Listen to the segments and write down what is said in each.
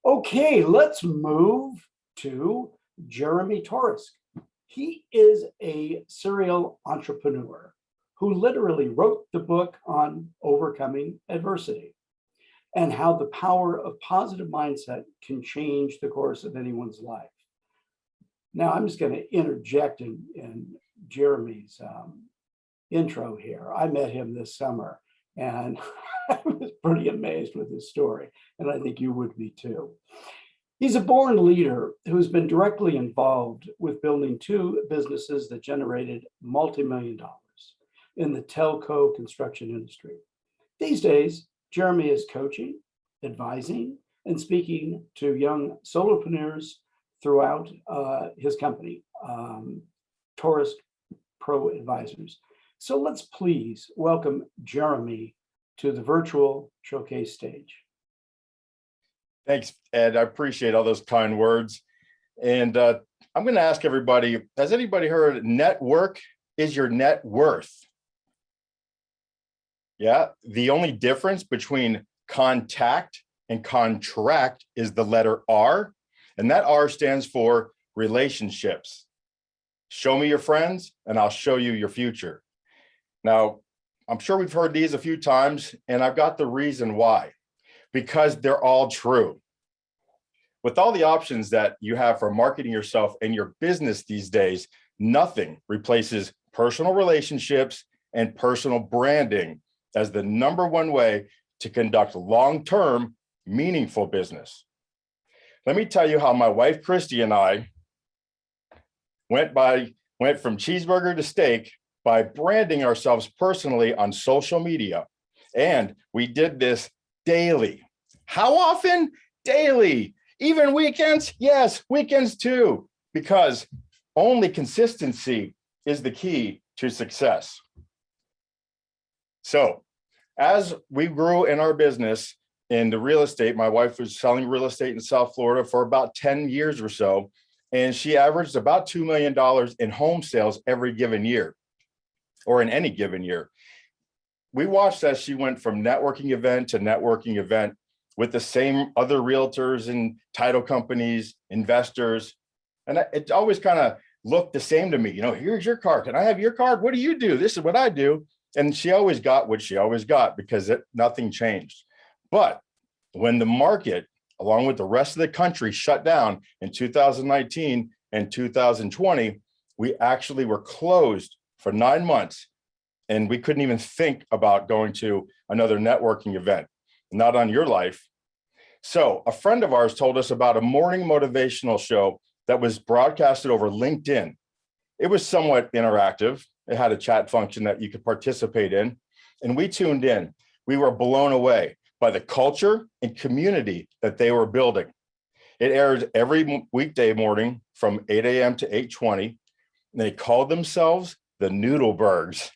Okay, let's move to Jeremy Torres. He is a serial entrepreneur who literally wrote the book on overcoming adversity and how the power of positive mindset can change the course of anyone's life. Now, I'm just going to interject in Jeremy's intro here. I met him this summer and I was pretty amazed with his story, and I think you would be too. He's a born leader who's been directly involved with building two businesses that generated multi-million dollars in the telco construction industry. These days, Jeremy is coaching, advising, and speaking to young solopreneurs throughout his company, Taurus Pro Advisors. So let's please welcome Jeremy to the virtual showcase stage. Thanks, Ed. I appreciate all those kind words. And I'm going to ask everybody, has anybody heard network is your net worth? Yeah, the only difference between contact and contract is the letter R, and that R stands for relationships. Show me your friends and I'll show you your future. Now, I'm sure we've heard these a few times, and I've got the reason why. Because they're all true. With all the options that you have for marketing yourself and your business these days, nothing replaces personal relationships and personal branding as the -- way to conduct long-term, meaningful business. Let me tell you how my wife, Christy, and I went from cheeseburger to steak by branding ourselves personally on social media. And we did this daily. How often? Daily. Even weekends? Yes, weekends too, because only consistency is the key to success. So as we grew in our business in the real estate, my wife was selling real estate in South Florida for about 10 years or so, and she averaged about $2 million in home sales every given year, or in any given year. We watched as she went from networking event to networking event with the same other realtors and title companies, investors. And it always kind of looked the same to me. You know, here's your card. Can I have your card? What do you do? This is what I do. And she always got what she always got because nothing changed. But when the market, along with the rest of the country, shut down in 2019 and 2020, we actually were closed for 9 months. And we couldn't even think about going to another networking event, not on your life. So a friend of ours told us about a morning motivational show that was broadcasted over LinkedIn. It was somewhat interactive. It had a chat function that you could participate in. And we tuned in. We were blown away by the culture and community that they were building. It aired every weekday morning from 8 a.m. to 8:20. They called themselves the Noodlebergs.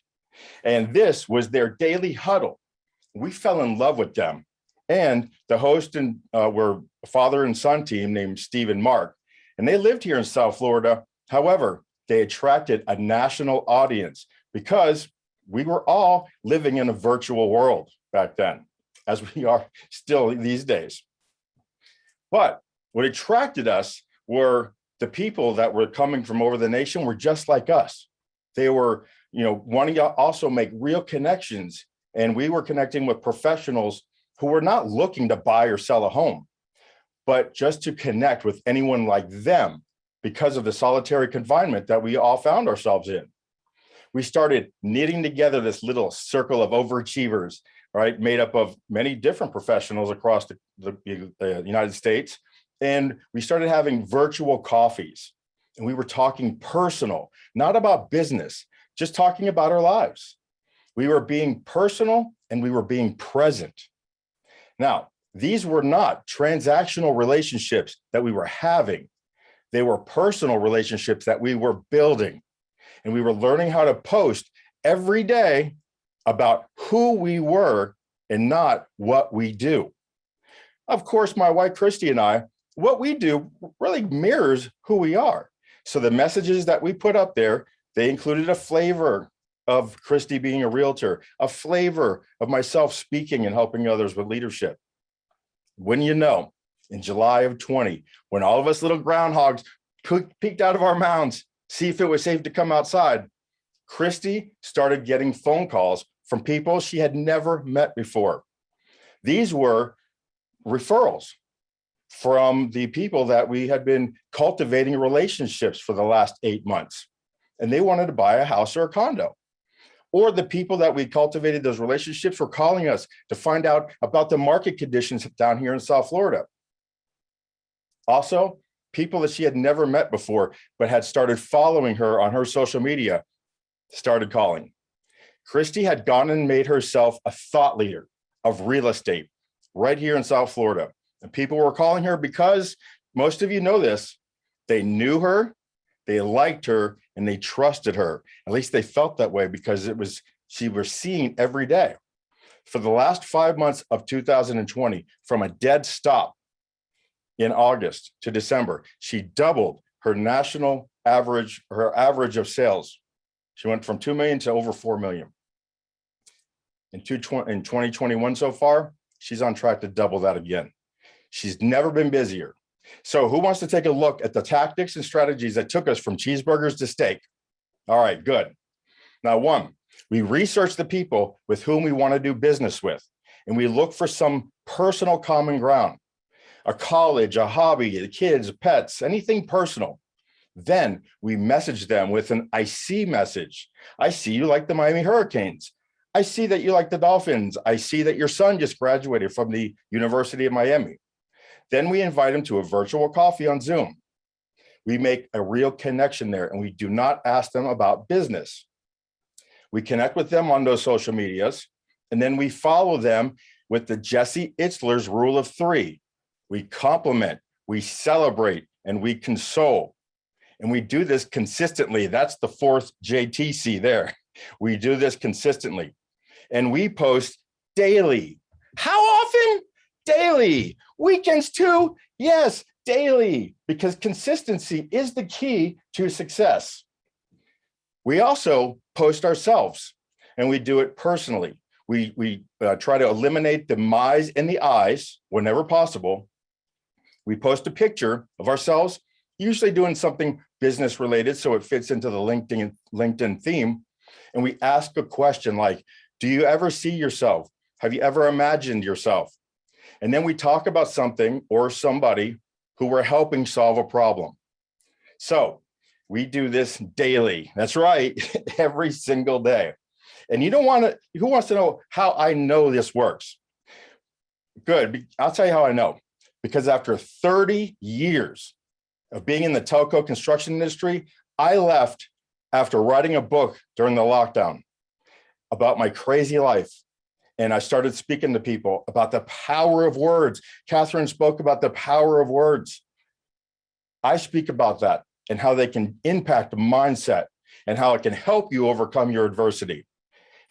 And this was their daily huddle. We fell in love with them. And the host were a father and son team named Steve and Mark. And they lived here in South Florida. However, they attracted a national audience because we were all living in a virtual world back then, as we are still these days. But what attracted us were the people that were coming from over the nation were just like us. They were, wanting to also make real connections. And we were connecting with professionals who were not looking to buy or sell a home, but just to connect with anyone like them because of the solitary confinement that we all found ourselves in. We started knitting together this little circle of overachievers, right, made up of many different professionals across the United States. And we started having virtual coffees. And we were talking personal, not about business, just talking about our lives. We were being personal and we were being present. Now, these were not transactional relationships that we were having. They were personal relationships that we were building. And we were learning how to post every day about who we were and not what we do. Of course, my wife, Christy, and I, what we do really mirrors who we are. So the messages that we put up there, they included a flavor of Christy being a realtor, a flavor of myself speaking and helping others with leadership. When you know, in July of 20, when all of us little groundhogs peeked out of our mounds, see if it was safe to come outside, Christy started getting phone calls from people she had never met before. These were referrals from the people that we had been cultivating relationships for the last 8 months, and they wanted to buy a house or a condo. Or the people that we cultivated those relationships were calling us to find out about the market conditions down here in South Florida. Also, people that she had never met before, but had started following her on her social media, started calling. Christy had gone and made herself a thought leader of real estate right here in South Florida. And people were calling her because, most of you know this, they knew her, they liked her, and they trusted her. At least they felt that way because she was seen every day. For the last 5 months of 2020, from a dead stop in August to December, she doubled her national average, her average of sales. She went from 2 million to over 4 million. In 2021 so far, she's on track to double that again. She's never been busier. So who wants to take a look at the tactics and strategies that took us from cheeseburgers to steak? All right, good. Now, one, we research the people with whom we want to do business with, and we look for some personal common ground, a college, a hobby, the kids, pets, anything personal. Then we message them with an I see message. I see you like the Miami Hurricanes. I see that you like the Dolphins. I see that your son just graduated from the University of Miami. Then we invite them to a virtual coffee on Zoom. We make a real connection there, and we do not ask them about business. We connect with them on those social medias, and then we follow them with the Jesse Itzler's rule of 3. We compliment, we celebrate, and we console. And we do this consistently. That's the 4th JTC there. We do this consistently. And we post daily. How often? Daily. Weekends too? Yes, daily, because consistency is the key to success. We also post ourselves, and we do it personally. We try to eliminate the my's and the I's whenever possible. We post a picture of ourselves, usually doing something business related, so it fits into the LinkedIn theme. And we ask a question like, do you ever see yourself? Have you ever imagined yourself? And then we talk about something or somebody who we're helping solve a problem. So we do this daily. That's right, every single day. And who wants to know how I know this works? Good, I'll tell you how I know. Because after 30 years of being in the telco construction industry, I left after writing a book during the lockdown about my crazy life. And I started speaking to people about the power of words. Catherine spoke about the power of words. I speak about that and how they can impact the mindset and how it can help you overcome your adversity.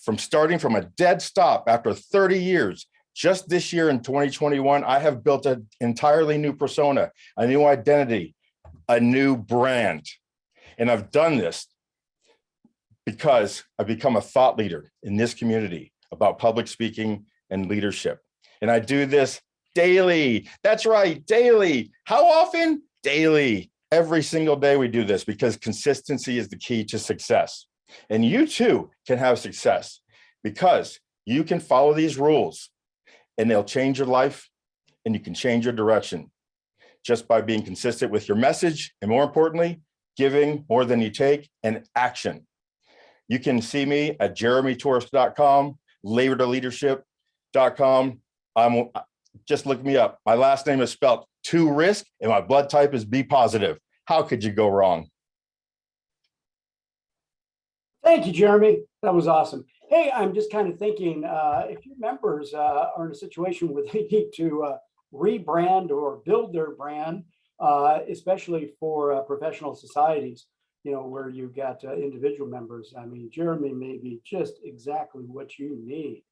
From starting from a dead stop after 30 years, just this year in 2021, I have built an entirely new persona, a new identity, a new brand. And I've done this because I've become a thought leader in this community about public speaking and leadership. And I do this daily. That's right, daily. How often? Daily. Every single day we do this because consistency is the key to success. And you too can have success because you can follow these rules and they'll change your life and you can change your direction just by being consistent with your message and, more importantly, giving more than you take and action. You can see me at jeremytorres.com, labortoleadership.com. Just look me up. My last name is spelled to risk and my blood type is B positive. How could you go wrong? Thank you, Jeremy. That was awesome. Hey, I'm just kind of thinking if your members are in a situation where they need to rebrand or build their brand, especially for professional societies, where you've got individual members. I mean, Jeremy may be just exactly what you need.